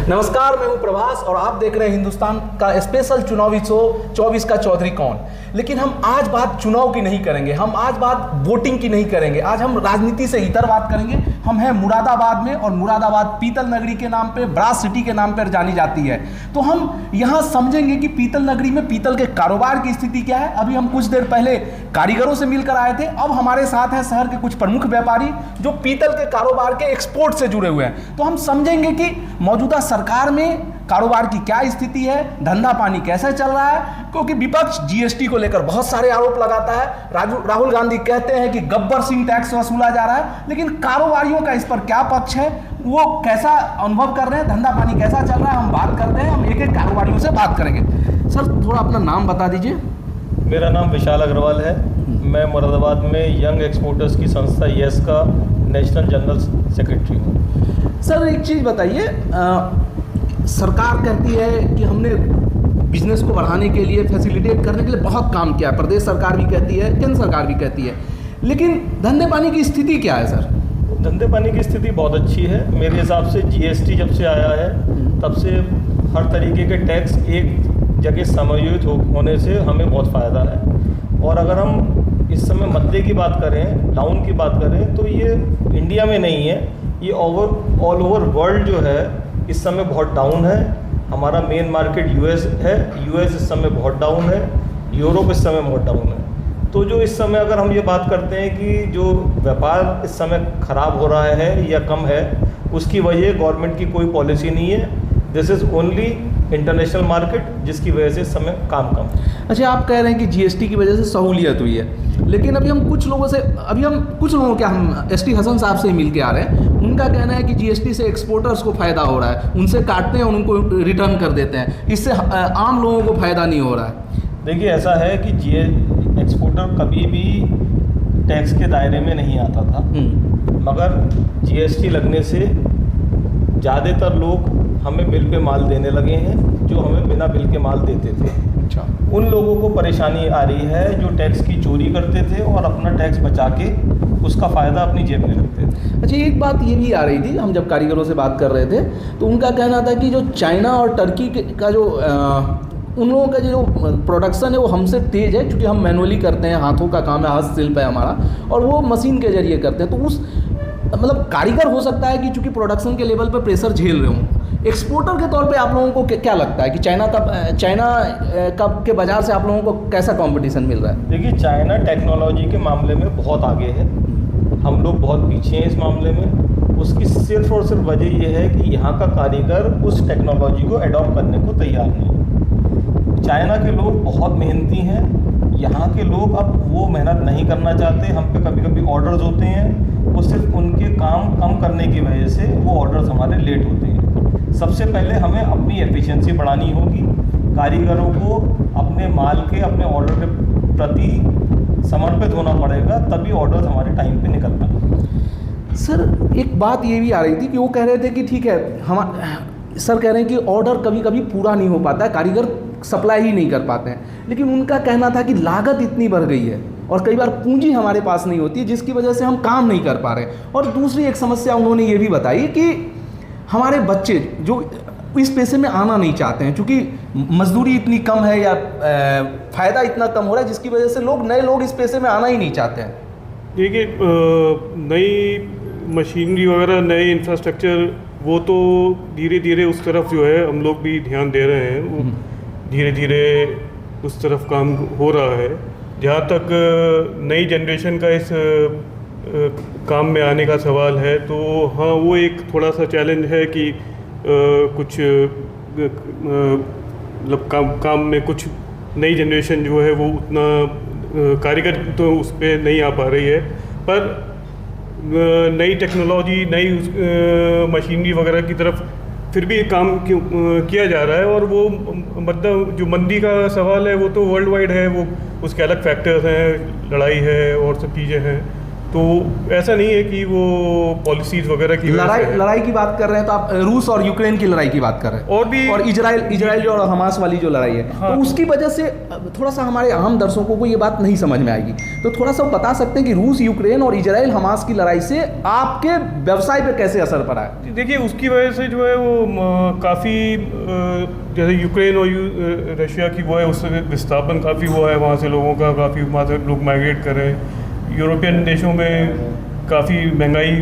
नमस्कार, मैं हूं प्रभास और आप देख रहे हैं हिंदुस्तान का स्पेशल चुनावी शो 24 का चौधरी कौन। लेकिन हम आज बात चुनाव की नहीं करेंगे, हम आज बात वोटिंग की नहीं करेंगे, आज हम राजनीति से इतर बात करेंगे। हम हैं मुरादाबाद में और मुरादाबाद पीतल नगरी के नाम पे, ब्रास सिटी के नाम पर जानी जाती है। तो हम यहाँ समझेंगे कि पीतल नगरी में पीतल के कारोबार की स्थिति क्या है। अभी हम कुछ देर पहले कारीगरों से मिलकर आए थे, अब हमारे साथ हैं शहर के कुछ प्रमुख व्यापारी जो पीतल के कारोबार के एक्सपोर्ट से जुड़े हुए हैं। तो हम समझेंगे कि मौजूदा सरकार में कारोबार की क्या स्थिति है, धंधा पानी कैसे चल रहा है, क्योंकि विपक्ष जीएसटी को लेकर बहुत सारे आरोप लगाता है। राहुल गांधी कहते हैं कि गब्बर सिंह टैक्स वसूला जा रहा है, लेकिन कारोबारियों का इस पर क्या पक्ष है, वो कैसा अनुभव कर रहे हैं, धंधा पानी कैसा चल रहा है, हम बात करते हैं। हम एक एक कारोबारियों से बात करेंगे। सर, थोड़ा अपना नाम बता दीजिए। मेरा नाम विशाल अग्रवाल है। मैं मुरादाबाद में यंग एक्सपोर्टर्स की संस्था यस का नेशनल जनरल सेक्रेटरी हूँ। सर, एक चीज़ बताइए, सरकार कहती है कि हमने बिजनेस को बढ़ाने के लिए, फैसिलिटेट करने के लिए बहुत काम किया है। प्रदेश सरकार भी कहती है, केंद्र सरकार भी कहती है, लेकिन धंधे पानी की स्थिति क्या है सर? धंधे पानी की स्थिति बहुत अच्छी है। मेरे हिसाब से जीएसटी जब से आया है तब से हर तरीके के टैक्स एक जगह समायोजित होने से हमें बहुत फ़ायदा है। और अगर हम इस समय मद्दे की बात करें, डाउन की बात करें, तो ये इंडिया में नहीं है, ये ऑल ओवर वर्ल्ड जो है इस समय बहुत डाउन है। हमारा मेन मार्केट यूएस है, यूएस इस समय बहुत डाउन है, यूरोप इस समय बहुत डाउन है। तो जो इस समय अगर हम ये बात करते हैं कि जो व्यापार इस समय ख़राब हो रहा है या कम है, उसकी वजह गवर्नमेंट की कोई पॉलिसी नहीं है। This is only international market, जिसकी वजह से इस समय काम कम। अच्छा, आप कह रहे हैं कि जीएसटी की वजह से सहूलियत हुई है, लेकिन हम कुछ लोगों के हम एसटी हसन साहब से मिल के आ रहे हैं। उनका कहना है कि जीएसटी से एक्सपोर्टर्स को फ़ायदा हो रहा है, उनसे काटते हैं और उनको रिटर्न कर देते हैं, इससे आम लोगों को फ़ायदा नहीं हो रहा है। देखिए, ऐसा है कि एक्सपोर्टर कभी भी टैक्स के दायरे में नहीं आता था, मगर जीएसटी लगने से ज़्यादातर लोग हमें बिल पे माल देने लगे हैं जो हमें बिना बिल के माल देते थे। अच्छा, उन लोगों को परेशानी आ रही है जो टैक्स की चोरी करते थे और अपना टैक्स बचा के उसका फ़ायदा अपनी जेब में रखते थे। अच्छा, एक बात ये भी आ रही थी, हम जब कारीगरों से बात कर रहे थे तो उनका कहना था कि जो चाइना और टर्की का जो उन लोगों का जो प्रोडक्शन है वो हमसे तेज़ है, क्योंकि हम मैनुअली करते हैं, हाथों का काम है, हस्तशिल्प है हमारा, और वो मशीन के जरिए करते हैं। तो उस मतलब कारीगर हो सकता है कि चूँकि प्रोडक्शन के लेवल पर प्रेशर झेल रहे हों। एक्सपोर्टर के तौर पे आप लोगों को क्या लगता है कि चाइना के बाज़ार से आप लोगों को कैसा कंपटीशन मिल रहा है? देखिए, चाइना टेक्नोलॉजी के मामले में बहुत आगे है, हम लोग बहुत पीछे हैं इस मामले में। उसकी सिर्फ और सिर्फ वजह यह है कि यहाँ का कारीगर उस टेक्नोलॉजी को एडॉप्ट करने को तैयार नहीं है। चाइना के लोग बहुत मेहनती हैं, यहाँ के लोग अब वो मेहनत नहीं करना चाहते। हम पे कभी कभी ऑर्डर्स होते हैं, वो सिर्फ उनके काम कम करने की वजह से वो ऑर्डर्स हमारे लेट होते हैं। सबसे पहले हमें अपनी एफिशिएंसी बढ़ानी होगी, कारीगरों को अपने माल के, अपने ऑर्डर के प्रति समर्पित होना पड़ेगा, तभी ऑर्डर्स हमारे टाइम पे निकल पाएंगे। सर, एक बात ये भी आ रही थी कि वो कह रहे थे कि ठीक है, सर कह रहे हैं कि ऑर्डर कभी कभी पूरा नहीं हो पाता है, कारीगर सप्लाई ही नहीं कर पाते हैं, लेकिन उनका कहना था कि लागत इतनी बढ़ गई है और कई बार पूंजी हमारे पास नहीं होती है, जिसकी वजह से हम काम नहीं कर पा रहे। और दूसरी एक समस्या उन्होंने ये भी बताई कि हमारे बच्चे जो इस पेशे में आना नहीं चाहते हैं, क्योंकि मजदूरी इतनी कम है या फ़ायदा इतना कम हो रहा है, जिसकी वजह से नए लोग इस पेशे में आना ही नहीं चाहते हैं। देखिए, नई मशीनरी वगैरह, नए इंफ्रास्ट्रक्चर, वो तो धीरे धीरे उस तरफ जो है हम लोग भी ध्यान दे रहे हैं, वो धीरे धीरे उस तरफ काम हो रहा है। जहाँ तक नई जनरेशन का इस काम में आने का सवाल है, तो हाँ, वो एक थोड़ा सा चैलेंज है कि कुछ मतलब काम में कुछ नई जनरेशन जो है वो उतना कारीगर तो उस पर नहीं आ पा रही है, पर नई टेक्नोलॉजी, नई मशीनरी वगैरह की तरफ फिर भी काम किया जा रहा है। और वो मतलब जो मंदी का सवाल है वो तो वर्ल्ड वाइड है, वो उसके अलग फैक्टर्स हैं, लड़ाई है और सब चीज़ें हैं। तो ऐसा नहीं है कि वो पॉलिसीज़ वगैरह की वजह से है। लड़ाई की बात कर रहे हैं तो आप रूस और यूक्रेन की लड़ाई की बात कर रहे हैं, और भी और इजराइल और हमास वाली जो लड़ाई है, हाँ। तो उसकी वजह से थोड़ा सा हमारे आम दर्शकों को ये बात नहीं समझ में आएगी, तो थोड़ा सा बता सकते हैं कि रूस यूक्रेन और इजराइल हमास की लड़ाई से आपके व्यवसाय पे कैसे असर पड़ा है? देखिए उसकी वजह से जो है वो काफ़ी जैसे यूक्रेन और रशिया की वो है, उससे विस्थापन काफ़ी वो है, वहाँ से लोगों का काफ़ी वहाँ से लोग माइग्रेट कर रहे हैं। यूरोपियन देशों में काफ़ी महंगाई,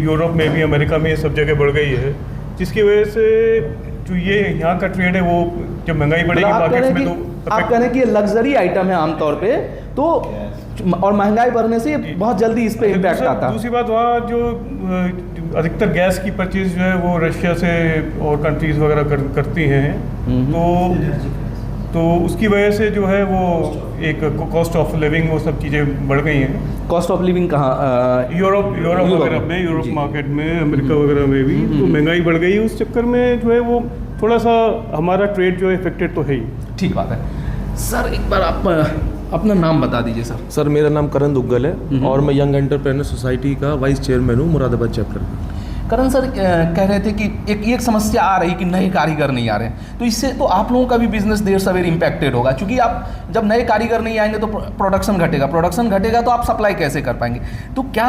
यूरोप में भी, अमेरिका में, सब जगह बढ़ गई है, जिसकी वजह से जो ये यहाँ का ट्रेड है वो जब महंगाई बढ़ेगी मार्केट्स में तो आप कह रहे हैं कि ये लग्जरी आइटम है आमतौर पे, तो और महंगाई बढ़ने से बहुत जल्दी इस पे इम्पैक्ट आता है। दूसरी बात, वहाँ जो अधिकतर गैस की परचेज जो है वो रशिया से और कंट्रीज वगैरह करती हैं, तो उसकी वजह से जो है वो एक कॉस्ट ऑफ लिविंग, वो सब चीज़ें बढ़ गई हैं। कॉस्ट ऑफ लिविंग कहाँ? यूरोप वगैरह में, यूरोप मार्केट में, अमेरिका वगैरह में भी तो महंगाई बढ़ गई है। उस चक्कर में जो है वो थोड़ा सा हमारा ट्रेड जो है इफेक्टेड तो है ही। ठीक बात है सर, एक बार आप अपना नाम बता दीजिए सर। सर मेरा नाम करण दुग्गल है और मैं यंग एंटरप्रेन्योर सोसाइटी का वाइस चेयरमैन हूँ मुरादाबाद चैप्टर। करण सर कह रहे थे कि एक समस्या आ रही कि नए कारीगर नहीं आ रहे हैं, तो इससे तो आप लोगों का भी बिजनेस देर सवेर इम्पैक्टेड होगा, क्योंकि आप जब नए कारीगर नहीं आएंगे तो प्रोडक्शन घटेगा तो आप सप्लाई कैसे कर पाएंगे? तो क्या,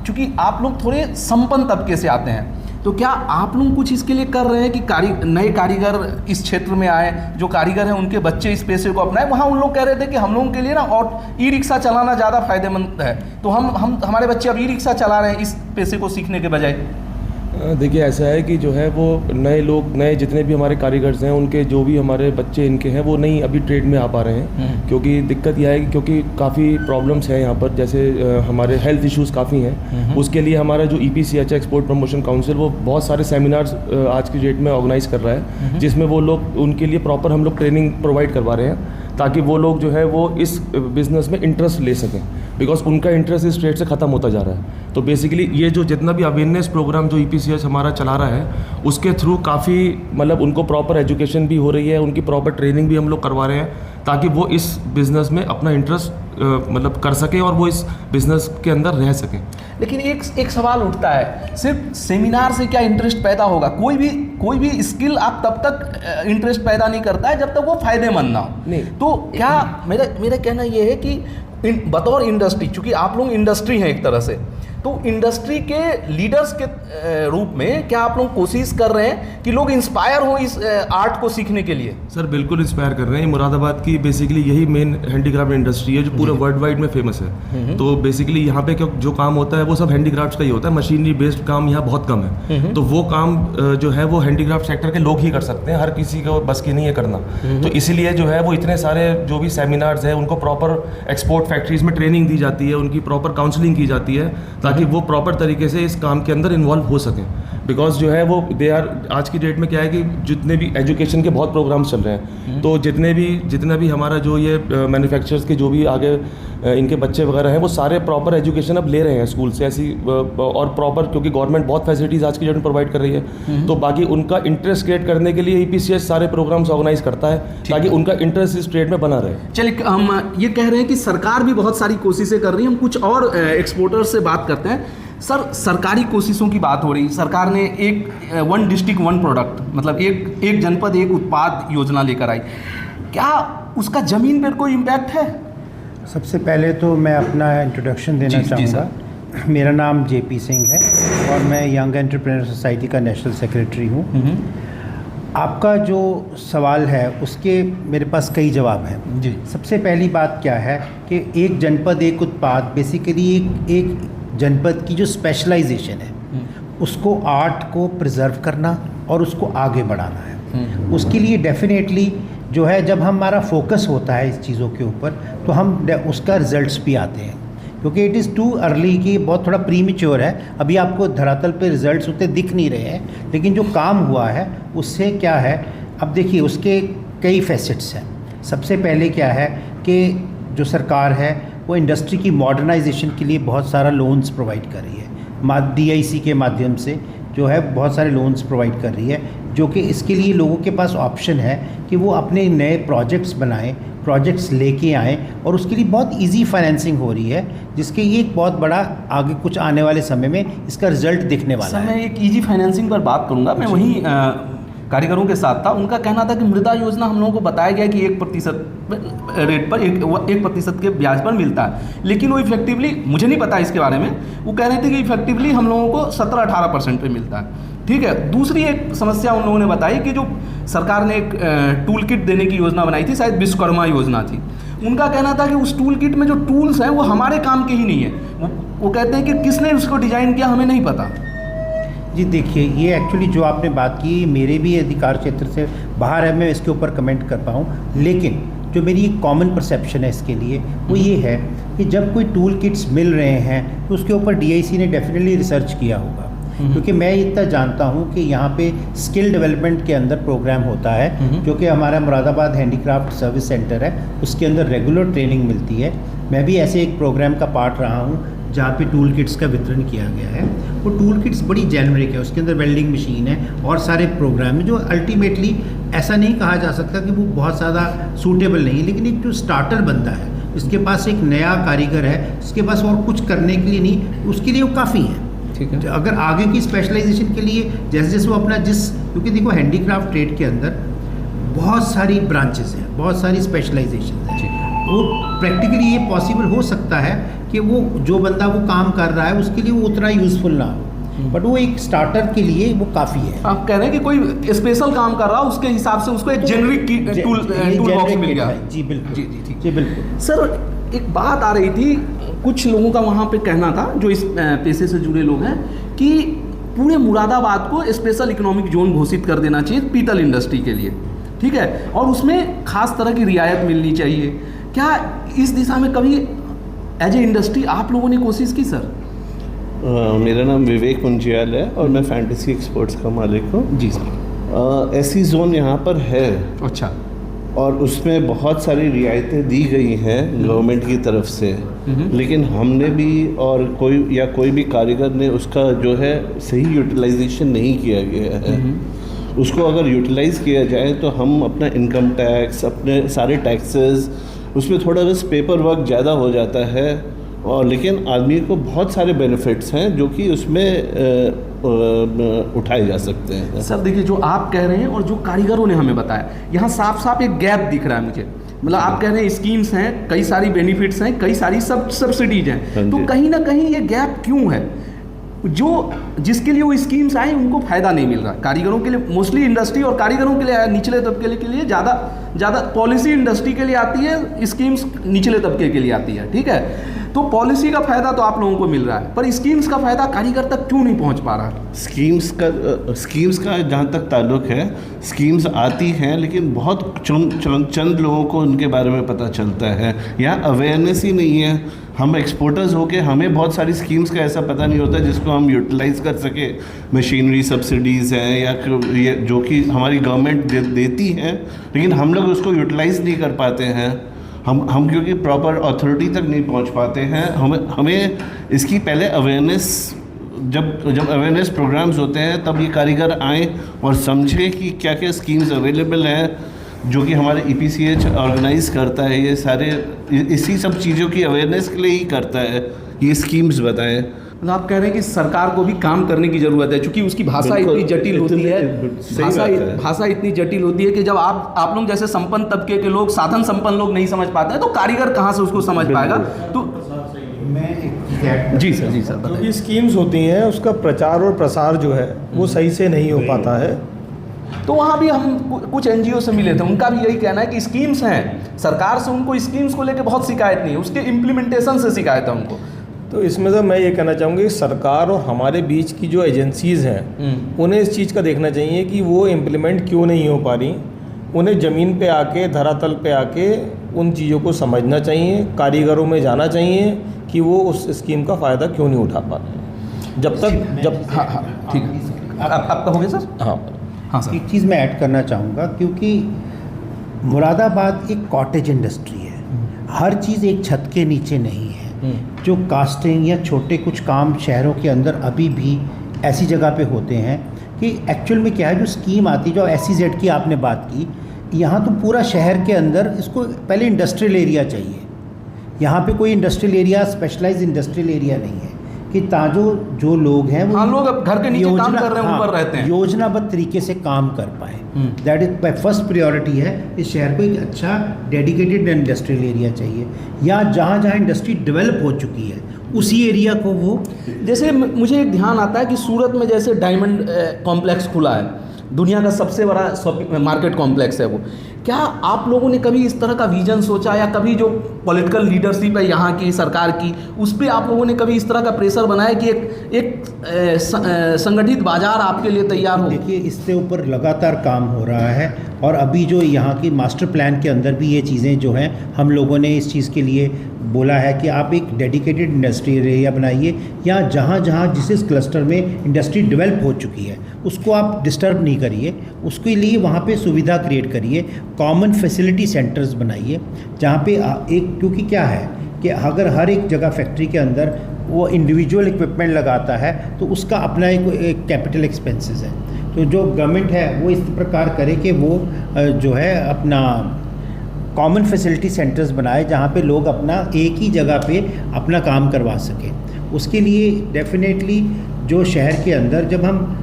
चूँकि आप लोग थोड़े संपन्न तबके से आते हैं, तो क्या आप लोग कुछ इसके लिए कर रहे हैं कि नए कारीगर इस क्षेत्र में आए, जो कारीगर हैं उनके बच्चे इस पेशे को अपनाएं? वहाँ उन लोग कह रहे थे कि हम लोगों के लिए ना और ई रिक्शा चलाना ज़्यादा फायदेमंद है, तो हमारे बच्चे अब ई रिक्शा चला रहे हैं इस पेशे को सीखने के बजाय। देखिए ऐसा है कि जो है वो नए जितने भी हमारे कारीगर्स हैं, उनके जो भी हमारे बच्चे इनके हैं, वो नहीं अभी ट्रेड में आ पा रहे हैं, क्योंकि दिक्कत यह है कि क्योंकि काफ़ी प्रॉब्लम्स हैं यहाँ पर, जैसे हमारे हेल्थ इश्यूज़ काफ़ी हैं। उसके लिए हमारा जो EPCH एक्सपोर्ट प्रमोशन काउंसिल वो बहुत सारे सेमिनार्स आज की डेट में ऑर्गेनाइज कर रहा है, जिसमें वो लोग उनके लिए प्रॉपर हम लोग ट्रेनिंग प्रोवाइड करवा रहे हैं, ताकि वो लोग जो है वो इस बिज़नेस में इंटरेस्ट ले सकें, बिकॉज उनका इंटरेस्ट इस ट्रेड से ख़त्म होता जा रहा है। तो बेसिकली ये जो जितना भी अवेयरनेस प्रोग्राम जो EPCH हमारा चला रहा है, उसके थ्रू काफ़ी मतलब उनको प्रॉपर एजुकेशन भी हो रही है, उनकी प्रॉपर ट्रेनिंग भी हम लोग करवा रहे हैं, ताकि वो इस बिज़नेस में अपना इंटरेस्ट मतलब कर सकें और वो इस बिज़नेस के अंदर रह सकें। लेकिन एक सवाल उठता है, सिर्फ सेमिनार से क्या इंटरेस्ट पैदा होगा? कोई भी स्किल आप तब तक इंटरेस्ट पैदा नहीं करता है जब तक वो फायदेमंद ना हो। नहीं। तो क्या मेरा कहना ये है कि बतौर इंडस्ट्री, चूंकि आप लोग इंडस्ट्री हैं एक तरह से, तो इंडस्ट्री के लीडर्स के रूप में क्या आप लोग कोशिश कर रहे हैं कि लोग इंस्पायर हो इस आर्ट को सीखने के लिए? सर बिल्कुल इंस्पायर कर रहे हैं। मुरादाबाद की बेसिकली यही मेन हैंडीक्राफ्ट इंडस्ट्री है जो पूरे वर्ल्ड वाइड में फेमस है। तो बेसिकली यहाँ पे जो काम होता है वो सब हैंडीक्राफ्ट्स का ही होता है, मशीनरी बेस्ड काम यहाँ बहुत कम है। तो वो काम जो है वो हैंडीक्राफ्ट सेक्टर के लोग ही कर सकते हैं, हर किसी को बस की नहीं है करना। तो इसीलिए जो है वो इतने सारे जो भी सेमिनार्स है, उनको प्रॉपर एक्सपोर्ट फैक्ट्रीज में ट्रेनिंग दी जाती है, उनकी प्रॉपर काउंसलिंग की जाती है, ताकि वो प्रॉपर तरीके से इस काम के अंदर इन्वॉल्व हो सकें। बिकॉज जो है वो आज की डेट में क्या है कि जितने भी एजुकेशन के बहुत प्रोग्राम्स चल रहे हैं, तो जितना भी हमारा जो ये मैन्युफैक्चरर्स के जो भी आगे इनके बच्चे वगैरह हैं, वो सारे प्रॉपर एजुकेशन अब ले रहे हैं स्कूल से ऐसी, और प्रॉपर क्योंकि गवर्नमेंट बहुत फैसिलिटीज़ आज की डेट में प्रोवाइड कर रही है, तो बाकी उनका इंटरेस्ट क्रिएट करने के लिए EPCH सारे प्रोग्राम्स ऑर्गेनाइज करता है, ताकि उनका इंटरेस्ट इस ट्रेड में बना रहे। चलिए, हम ये कह रहे हैं कि सरकार भी बहुत सारी कोशिशें कर रही है, हम कुछ और एक्सपोर्टर्स से बात करते हैं। सर, सरकारी कोशिशों की बात हो रही, सरकार ने एक 1 डिस्ट्रिक्ट 1 प्रोडक्ट, मतलब एक जनपद एक उत्पाद योजना लेकर आई, क्या उसका ज़मीन पर कोई इम्पैक्ट है? सबसे पहले तो मैं अपना इंट्रोडक्शन देना चाहूँगा। मेरा नाम JP सिंह है और मैं यंग एंटरप्रेन्योर सोसाइटी का नेशनल सेक्रेटरी हूँ। आपका जो सवाल है उसके मेरे पास कई जवाब हैं जी। सबसे पहली बात क्या है कि एक जनपद एक उत्पाद, बेसिकली एक जनपद की जो स्पेशलाइजेशन है उसको आर्ट को प्रिजर्व करना और उसको आगे बढ़ाना है। उसके लिए डेफिनेटली जो है, जब हमारा फोकस होता है इस चीज़ों के ऊपर, तो हम उसका रिजल्ट्स भी आते हैं, क्योंकि इट इज़ टू अर्ली की बहुत थोड़ा प्रीमेच्योर है, अभी आपको धरातल पे रिजल्ट्स उतने दिख नहीं रहे हैं, लेकिन जो काम हुआ है उससे क्या है, अब देखिए उसके कई फैसेट्स हैं। सबसे पहले क्या है कि जो सरकार है वो इंडस्ट्री की मॉडर्नाइजेशन के लिए बहुत सारा लोन्स प्रोवाइड कर रही है DIC के माध्यम से, जो है बहुत सारे लोन्स प्रोवाइड कर रही है, जो कि इसके लिए लोगों के पास ऑप्शन है कि वो अपने नए प्रोजेक्ट्स बनाएं, प्रोजेक्ट्स लेके आएँ, और उसके लिए बहुत इजी फाइनेंसिंग हो रही है, जिसके ये एक बहुत बड़ा आगे कुछ आने वाले समय में इसका रिजल्ट दिखने वाला है। मैं एक इजी फाइनेंसिंग पर बात करूंगा। मैं वहीं कारीगरों के साथ था, उनका कहना था कि मृदा योजना हम लोगों को बताया गया कि 1% रेट पर 1% के ब्याज पर मिलता है, लेकिन वो इफेक्टिवली, मुझे नहीं पता इसके बारे में, वो कह रहे थे कि इफेक्टिवली हम लोगों को 17-18% पे मिलता है। ठीक है। दूसरी एक समस्या उन लोगों ने बताई कि जो सरकार ने एक टूल किट देने की योजना बनाई थी, शायद विश्वकर्मा योजना थी, उनका कहना था कि उस टूल किट में जो टूल्स हैं वो हमारे काम के ही नहीं है। वो कहते हैं कि किसने उसको डिज़ाइन किया हमें नहीं पता। जी देखिए, ये एक्चुअली जो आपने बात की मेरे भी अधिकार क्षेत्र से बाहर है, मैं इसके ऊपर कमेंट कर पाऊँ, लेकिन जो मेरी एक कॉमन परसेप्शन है इसके लिए वो ये है कि जब कोई टूल किट्स मिल रहे हैं तो उसके ऊपर DIC ने डेफिनेटली रिसर्च किया होगा, क्योंकि मैं इतना जानता हूँ कि यहाँ पे स्किल डेवलपमेंट के अंदर प्रोग्राम होता है, जो कि हमारा मुरादाबाद हैंडीक्राफ्ट सर्विस सेंटर है, उसके अंदर रेगुलर ट्रेनिंग मिलती है। मैं भी ऐसे एक प्रोग्राम का पार्ट रहा हूँ जहाँ पे टूल किट्स का वितरण किया गया है। वो टूल किट्स बड़ी जेनरिक है, उसके अंदर वेल्डिंग मशीन है और सारे प्रोग्राम है, जो अल्टीमेटली ऐसा नहीं कहा जा सकता कि वो बहुत ज़्यादा सूटेबल नहीं है, लेकिन एक जो स्टार्टर बंदा है, इसके पास एक नया कारीगर है, उसके पास और कुछ करने के लिए नहीं, उसके लिए वो काफ़ी है। ठीक है। अगर आगे की स्पेशलाइजेशन के लिए जैसे जैसे वो अपना क्योंकि देखो हैंडीक्राफ्ट ट्रेड के अंदर बहुत सारी ब्रांचेस हैं, बहुत सारी स्पेशलाइजेशन हैं, वो प्रैक्टिकली ये पॉसिबल हो सकता है कि वो जो बंदा वो काम कर रहा है उसके लिए वो उतना यूज़फुल ना हो, बट वो एक स्टार्टर के लिए वो काफ़ी है। आप कह रहे हैं कि कोई स्पेशल काम कर रहा हो उसके हिसाब से उसको एक जेनरिक टूल बॉक्स मिल गया। जी बिल्कुल, जी जी ठीक जी बिल्कुल। सर, एक बात आ रही थी, कुछ लोगों का वहाँ पे कहना था जो इस पेशे से जुड़े लोग हैं कि पूरे मुरादाबाद को स्पेशल इकोनॉमिक जोन घोषित कर देना चाहिए पीतल इंडस्ट्री के लिए, ठीक है, और उसमें खास तरह की रियायत मिलनी चाहिए। क्या इस दिशा में कभी एज ए इंडस्ट्री आप लोगों ने कोशिश की सर? मेरा नाम विवेक मुंजियाल है और मैं फैंटेसी एक्सपोर्ट्स का मालिक हूँ। जी सर। ऐसी जोन यहाँ पर है। अच्छा। और उसमें बहुत सारी रियायतें दी गई हैं गवर्नमेंट की तरफ से, लेकिन हमने भी और कोई भी कारीगर ने उसका जो है सही यूटिलाइजेशन नहीं किया गया है। उसको अगर यूटिलाइज किया जाए तो हम अपना इनकम टैक्स, अपने सारे टैक्सेस, उसमें थोड़ा बस पेपर वर्क ज़्यादा हो जाता है, और लेकिन आदमी को बहुत सारे बेनिफिट्स हैं जो कि उसमें उठाए जा सकते हैं। सर देखिए, जो आप कह रहे हैं और जो कारीगरों ने हमें बताया, यहाँ साफ साफ एक गैप दिख रहा है मुझे। मतलब आप कह रहे हैं स्कीम्स हैं, कई सारी बेनिफिट्स हैं, कई सारी सब्सिडीज हैं, तो कहीं ना कहीं ये गैप क्यों है? जो जिसके लिए वो स्कीम्स आई उनको फ़ायदा नहीं मिल रहा। कारीगरों के लिए, मोस्टली इंडस्ट्री और कारीगरों के लिए, निचले तबके के लिए ज़्यादा पॉलिसी इंडस्ट्री के लिए आती है, स्कीम्स निचले तबके के लिए आती है, ठीक है। तो पॉलिसी का फ़ायदा तो आप लोगों को मिल रहा है, पर स्कीम्स का फ़ायदा कारीगर तक क्यों नहीं पहुंच पा रहा? स्कीम्स का जहाँ तक ताल्लुक है, स्कीम्स आती हैं लेकिन बहुत चंद लोगों को उनके बारे में पता चलता है। यहाँ अवेयरनेस ही नहीं है। हम एक्सपोर्टर्स होके हमें बहुत सारी स्कीम्स का ऐसा पता नहीं होता जिसको हम यूटिलाइज़ कर सके। मशीनरी सब्सिडीज़ हैं या ये जो कि हमारी गवर्नमेंट देती हैं, लेकिन हम लोग उसको यूटिलाइज़ नहीं कर पाते हैं। हम क्योंकि प्रॉपर अथॉरिटी तक नहीं पहुंच पाते हैं। हमें इसकी पहले अवेयरनेस, जब अवेयरनेस प्रोग्राम्स होते हैं तब ये कारीगर आएँ और समझें कि क्या क्या स्कीम्स अवेलेबल हैं, जो कि हमारे EPCH ऑर्गेनाइज़ करता है। ये सारे इसी सब चीज़ों की अवेयरनेस के लिए ही करता है, ये स्कीम्स बताएं। मतलब आप कह रहे हैं कि सरकार को भी काम करने की ज़रूरत है, क्योंकि उसकी भाषा इतनी जटिल होती है, भाषा इतनी जटिल होती है कि जब आप लोग जैसे संपन्न तबके के लोग, साधन संपन्न लोग नहीं समझ पाते हैं, तो कारीगर कहाँ से उसको समझ पाएगा? तो जी सर जो भी स्कीम्स होती हैं उसका प्रचार और प्रसार जो है वो सही से नहीं हो पाता है। तो वहाँ भी हम कुछ NGO से मिले थे, उनका भी यही कहना है कि स्कीम्स हैं, सरकार से उनको स्कीम्स को लेकर बहुत शिकायत नहीं है, उसके इम्प्लीमेंटेशन से शिकायत है उनको। तो इसमें तो मैं ये कहना चाहूँगी, सरकार और हमारे बीच की जो एजेंसीज़ हैं उन्हें इस चीज़ का देखना चाहिए कि वो इम्प्लीमेंट क्यों नहीं हो पा रही। उन्हें ज़मीन पे आके, धरातल पे आके उन चीज़ों को समझना चाहिए, कारीगरों में जाना चाहिए कि वो उस स्कीम का फ़ायदा क्यों नहीं उठा पा रहे। जब हाँ ठीक है, आप कहोगे सर? हाँ सर। एक चीज़ मैं ऐड करना चाहूँगा, क्योंकि मुरादाबाद एक कॉटेज इंडस्ट्री है, हर चीज़ एक छत के नीचे नहीं है। जो कास्टिंग या छोटे कुछ काम शहरों के अंदर अभी भी ऐसी जगह पे होते हैं कि एक्चुअल में क्या है, जो स्कीम आती है, जो SEZ की आपने बात की, यहाँ तो पूरा शहर के अंदर इसको पहले इंडस्ट्रियल एरिया चाहिए। यहाँ पे कोई industrial area, specialised industrial area नहीं है कि ताजो जो लोग हैं वो लोग अब घर के नीचे काम कर रहे हैं, ऊपर रहते हैं, योजनाबद्ध तरीके से काम कर पाए। दैट इज फर्स्ट प्रायोरिटी है। इस शहर को एक अच्छा डेडिकेटेड इंडस्ट्रियल एरिया चाहिए, या जहाँ जहाँ इंडस्ट्री डेवलप हो चुकी है उसी एरिया को वो, जैसे मुझे एक ध्यान आता है कि सूरत में जैसे डायमंड कॉम्प्लेक्स खुला है, दुनिया का सबसे बड़ा शॉपिंग मार्केट कॉम्प्लेक्स है वो। क्या आप लोगों ने कभी इस तरह का विजन सोचा, या कभी जो पॉलिटिकल लीडरशिप है यहाँ की सरकार की, उस पर आप लोगों ने कभी इस तरह का प्रेशर बनाया कि एक संगठित बाजार आपके लिए तैयार हो? देखिए, इससे ऊपर लगातार काम हो रहा है, और अभी जो यहाँ की मास्टर प्लान के अंदर भी ये चीज़ें जो हैं, हम लोगों ने इस चीज़ के लिए बोला है कि आप एक डेडिकेटेड इंडस्ट्रियल एरिया बनाइए, या जहाँ जहाँ जिस क्लस्टर में इंडस्ट्री डेवलप हो चुकी है उसको आप डिस्टर्ब नहीं करिए, उसके लिए वहाँ पे सुविधा क्रिएट करिए, कॉमन फैसिलिटी सेंटर्स बनाइए जहाँ पे एक, क्योंकि क्या है कि अगर हर एक जगह फैक्ट्री के अंदर वो इंडिविजुअल इक्विपमेंट लगाता है तो उसका अपना एक कैपिटल एक्सपेंसेस है। तो जो गवर्नमेंट है वो इस प्रकार करे कि वो जो है अपना कॉमन फैसिलिटी सेंटर्स बनाए जहाँ पे लोग अपना एक ही जगह पे अपना काम करवा सकें। उसके लिए डेफिनेटली जो शहर के अंदर जब हम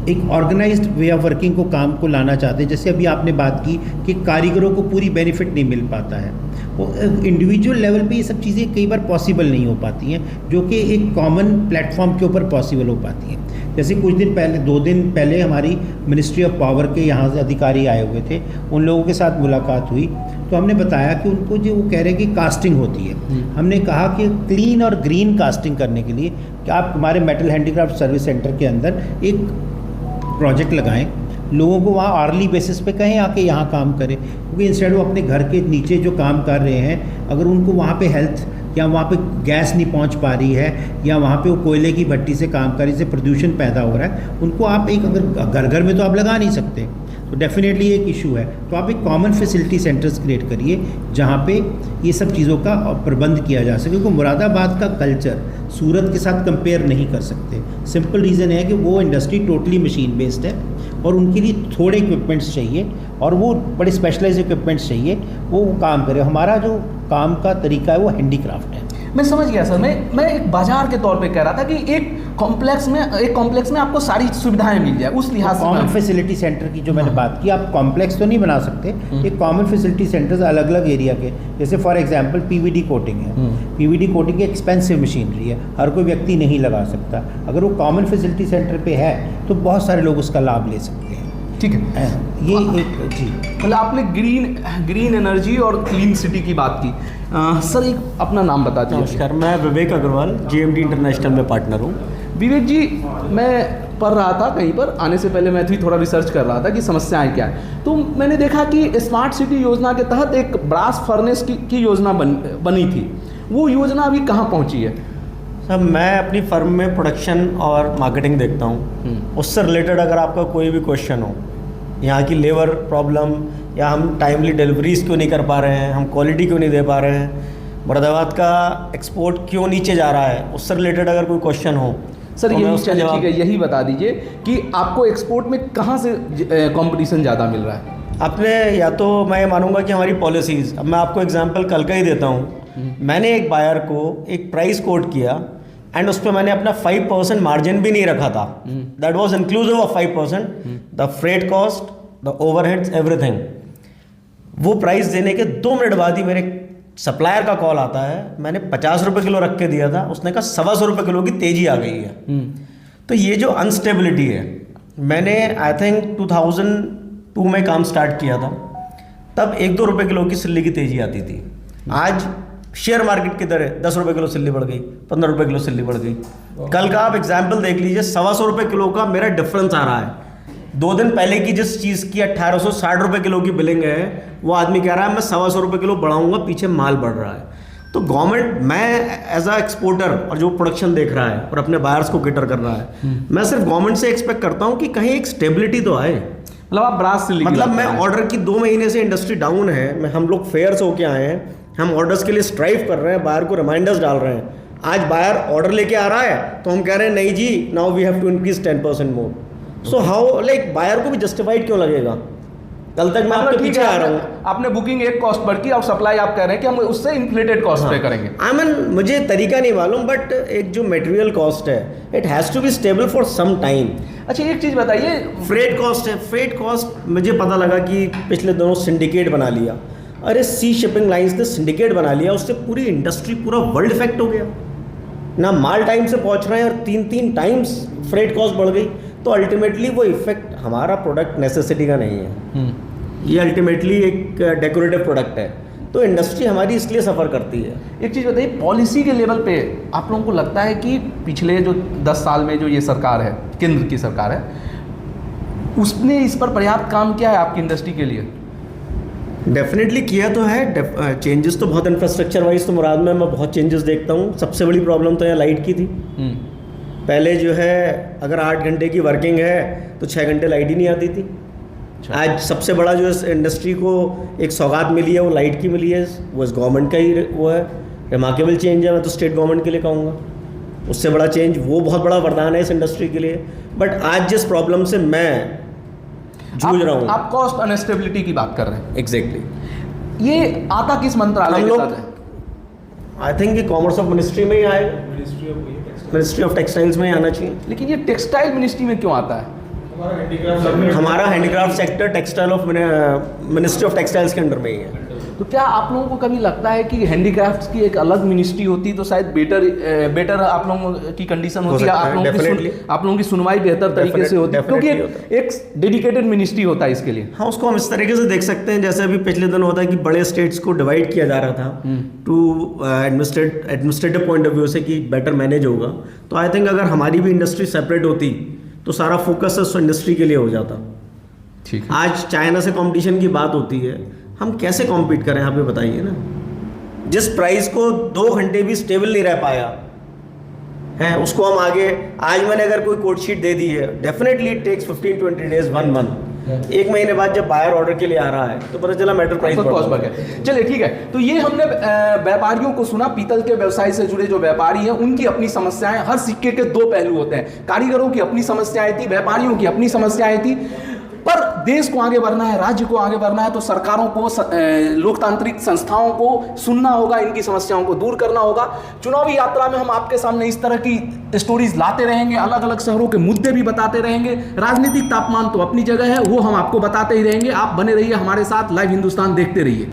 एक ऑर्गेनाइज्ड वे ऑफ वर्किंग को काम को लाना चाहते हैं, जैसे अभी आपने बात की कि कारीगरों को पूरी बेनिफिट नहीं मिल पाता है, वो इंडिविजुअल लेवल पे ये सब चीज़ें कई बार पॉसिबल नहीं हो पाती हैं, जो कि एक कॉमन प्लेटफॉर्म के ऊपर पॉसिबल हो पाती हैं। जैसे कुछ दिन पहले, 2 दिन पहले हमारी मिनिस्ट्री ऑफ पावर के यहाँ से अधिकारी आए हुए थे, उन लोगों के साथ मुलाकात हुई तो हमने बताया कि उनको जो वो कह रहे हैं कि कास्टिंग होती है, हमने कहा कि क्लीन और ग्रीन कास्टिंग करने के लिए कि आप हमारे मेटल हैंडीक्राफ्ट सर्विस सेंटर के अंदर एक प्रोजेक्ट लगाएं, लोगों को वहाँ आर्ली बेसिस पे कहें आके यहाँ काम करें, क्योंकि इंस्टेड वो अपने घर के नीचे जो काम कर रहे हैं, अगर उनको वहाँ पे हेल्थ या वहाँ पे गैस नहीं पहुँच पा रही है, या वहाँ पे वो कोयले की भट्टी से काम कर रही है, प्रदूषण पैदा हो रहा है, उनको आप एक, अगर घर घर में तो आप लगा नहीं सकते, तो डेफिनेटली एक इशू है, तो आप एक कॉमन फैसिलिटी सेंटर्स क्रिएट करिए जहाँ पे ये सब चीज़ों का प्रबंध किया जा सके। क्योंकि मुरादाबाद का कल्चर सूरत के साथ कंपेयर नहीं कर सकते। सिंपल रीज़न है कि वो इंडस्ट्री टोटली मशीन बेस्ड है और उनके लिए थोड़े इक्विपमेंट्स चाहिए और वो बड़े स्पेशलाइज्ड इक्विपमेंट्स चाहिए, वो काम करे। हमारा जो काम का तरीका है वो हैंडीक्राफ्ट है। मैं समझ गया सर। मैं एक बाजार के तौर पे कह रहा था कि एक कॉम्प्लेक्स में आपको सारी सुविधाएं मिल जाए, उस लिहाज से कॉमन फैसिलिटी सेंटर की जो मैंने बात की, आप कॉम्प्लेक्स तो नहीं बना सकते, एक कॉमन फैसिलिटी सेंटर्स अलग अलग एरिया के, जैसे फॉर एग्जांपल पीवीडी कोटिंग है, पीवीडी कोटिंग की एक्सपेंसिव मशीनरी है, हर कोई व्यक्ति नहीं लगा सकता। अगर वो कॉमन फैसिलिटी सेंटर पे है तो बहुत सारे लोग उसका लाभ ले सकते हैं। ठीक है, ये एक जी, मतलब आपने ग्रीन एनर्जी और क्लीन सिटी की बात की। सर एक अपना नाम बता दीजिए। नमस्कार, मैं विवेक अग्रवाल GMT इंटरनेशनल में पार्टनर हूँ। विवेक जी, मैं पढ़ रहा था कहीं पर, आने से पहले मैं भी थोड़ा रिसर्च कर रहा था कि समस्याएं क्या है, तो मैंने देखा कि स्मार्ट सिटी योजना के तहत एक ब्रास फर्नेस की योजना बनी थी। वो योजना अभी कहाँ पहुँची है? सर, मैं अपनी फर्म में प्रोडक्शन और मार्केटिंग देखता हूँ। उससे रिलेटेड अगर आपका कोई भी क्वेश्चन हो, यहाँ की लेबर प्रॉब्लम, या हम टाइमली डिलीवरीज क्यों नहीं कर पा रहे हैं, हम क्वालिटी क्यों नहीं दे पा रहे हैं, मुरादाबाद का एक्सपोर्ट क्यों नीचे जा रहा है, उससे रिलेटेड अगर कोई क्वेश्चन हो सर तो यही चलिए, ठीक है, यही बता दीजिए कि आपको एक्सपोर्ट में कहाँ से कंपटीशन ज़्यादा मिल रहा है? आपने, या तो मैं ये मानूंगा कि हमारी पॉलिसीज़, अब मैं आपको एग्जांपल कल का ही देता हूँ। मैंने एक बायर को एक प्राइस कोट किया एंड उस पर मैंने अपना 5% मार्जिन भी नहीं रखा था। That was inclusive of 5%, the freight cost, the overheads, everything. वो प्राइस देने के 2 मिनट बाद ही मेरे सप्लायर का कॉल आता है, मैंने 50 रुपये किलो रख के दिया था, उसने कहा 125 रुपये किलो की तेज़ी आ गई है। तो ये जो अनस्टेबिलिटी है, मैंने आई थिंक 2002 में काम स्टार्ट किया था, तब 1-2 रुपये किलो की सिल्ली की तेज़ी आती थी। आज शेयर मार्केट की तरह 10 रुपये किलो सिल्ली बढ़ गई, 15 रुपये किलो सिल्ली बढ़ गई। कल का आप एग्जाम्पल देख लीजिए, 125 रुपये किलो का मेरा डिफरेंस आ रहा है। 2 दिन पहले की जिस चीज़ की 1860 रुपये किलो की बिलिंग है, वो आदमी कह रहा है मैं 125 रुपये किलो बढ़ाऊंगा, पीछे माल बढ़ रहा है। तो गवर्नमेंट, मैं एज अ एक्सपोर्टर और जो प्रोडक्शन देख रहा है और अपने बायर्स को कैटर कर रहा है, मैं सिर्फ गवर्नमेंट से एक्सपेक्ट करता हूँ कि कहीं एक स्टेबिलिटी तो आए। मतलब आप ब्रास से, मतलब मैं ऑर्डर की 2 महीने से इंडस्ट्री डाउन है, हम लोग फेयर से होके आए हैं, हम ऑर्डर्स के लिए स्ट्राइव कर रहे हैं, बाहर को रिमाइंडर्स डाल रहे हैं, आज बायर ऑर्डर लेके आ रहा है तो हम कह रहे हैं नहीं जी, now we have to increase 10% more. So how, like buyer को भी जस्टिफाइड क्यों लगेगा? कल तक मैं आपके पीछे आ रहा हूँ, आपने बुकिंग एक कॉस्ट पर की और सप्लाई आप कह रहे हैं कि हम उससे इन्फ्लेटेड कॉस्ट पे करेंगे। आई मीन मुझे तरीका नहीं मालूम, बट एक जो मटेरियल कॉस्ट है it has to be stable for some time. अच्छा एक चीज़ बताइए, फ्रेट कॉस्ट है, फ्रेट कॉस्ट मुझे पता लगा कि पिछले दिनों सिंडिकेट बना लिया। अरे सी शिपिंग लाइंस ने सिंडिकेट बना लिया, उससे पूरी इंडस्ट्री, पूरा वर्ल्ड इफेक्ट हो गया ना। माल टाइम से पहुंच रहे हैं और 3 टाइम्स फ्रेट कॉस्ट बढ़ गई, तो अल्टीमेटली वो इफेक्ट, हमारा प्रोडक्ट नेसेसिटी का नहीं है, ये अल्टीमेटली एक डेकोरेटिव प्रोडक्ट है, तो इंडस्ट्री हमारी इसलिए सफ़र करती है। एक चीज़ बताइए, पॉलिसी के लेवल पे आप लोगों को लगता है कि पिछले जो 10 साल में जो ये सरकार है, केंद्र की सरकार है, उसने इस पर पर्याप्त काम किया है आपकी इंडस्ट्री के लिए? डेफिनेटली किया तो है, चेंजेस तो बहुत, इंफ्रास्ट्रक्चर वाइज तो मुराद में मैं बहुत चेंजेस देखता हूँ। सबसे बड़ी प्रॉब्लम तो यहाँ लाइट की थी। पहले जो है अगर 8 घंटे की वर्किंग है तो 6 घंटे लाइट ही नहीं आती थी। आज सबसे बड़ा जो इस इंडस्ट्री को एक सौगात मिली है वो लाइट की मिली है, वो इस गवर्नमेंट का ही वो है। रिमार्केबल चेंज है, मैं तो स्टेट गवर्नमेंट के लिए कहूँगा, उससे बड़ा चेंज, वो बहुत बड़ा वरदान है इस इंडस्ट्री के लिए। बट आज जिस प्रॉब्लम से मैं जूझ रहा हूँ, आप कॉस्ट अनस्टेबिलिटी की बात कर रहे हैं। एग्जैक्टली ये आता किस मंत्रालय के साथ है? आई थिंक ये कॉमर्स ऑफ मिनिस्ट्री में ही आएगा, मिनिस्ट्री ऑफ टेक्सटाइल्स में ही आना चाहिए। लेकिन ये टेक्सटाइल मिनिस्ट्री में क्यों आता है? हमारा handicraft sector textile of ministry of textiles के अंडर में ही है। तो क्या आप लोगों को कभी लगता है कि हैंडीक्राफ्ट्स की एक अलग मिनिस्ट्री होती तो शायद बेटर आप लोगों की कंडीशन होती है, आप लोगों की सुनवाई बेहतर तरीके से होती है, क्योंकि एक डेडिकेटेड मिनिस्ट्री होता है इसके लिए। हाँ, उसको हम इस तरीके से देख सकते हैं, जैसे अभी पिछले दिन होता है कि बड़े स्टेट्स को डिवाइड किया जा रहा था to administrative point of view से कि बेटर मैनेज होगा। तो आई थिंक अगर हमारी भी इंडस्ट्री सेपरेट होती तो सारा फोकस उस इंडस्ट्री के लिए हो जाता। ठीक है, आज चाइना से कंपटीशन की बात होती है, हम कैसे कॉम्पीट करें आप ये बताइए ना। जिस प्राइस को 2 घंटे भी स्टेबल नहीं रह पाया है, उसको हम आगे, आज मैंने अगर कोई कोड शीट दे दी है, definitely it takes 15-20 days, 1 month, 1 महीने बाद जब बायर ऑर्डर के लिए आ रहा है तो पता चला मेटल प्राइस बढ़ गया। चलिए ठीक है, तो ये हमने व्यापारियों को सुना, पीतल के व्यवसाय से जुड़े जो व्यापारी हैं उनकी अपनी समस्याएं, हर सिक्के के 2 पहलू होते हैं। कारीगरों की अपनी समस्याएं थी, व्यापारियों की अपनी समस्याएं थी। पर देश को आगे बढ़ना है, राज्य को आगे बढ़ना है, तो सरकारों को, लोकतांत्रिक संस्थाओं को सुनना होगा, इनकी समस्याओं को दूर करना होगा। चुनावी यात्रा में हम आपके सामने इस तरह की स्टोरीज लाते रहेंगे, अलग अलग शहरों के मुद्दे भी बताते रहेंगे। राजनीतिक तापमान तो अपनी जगह है, वो हम आपको बताते ही रहेंगे। आप बने रहिए हमारे साथ, लाइव हिंदुस्तान देखते रहिए।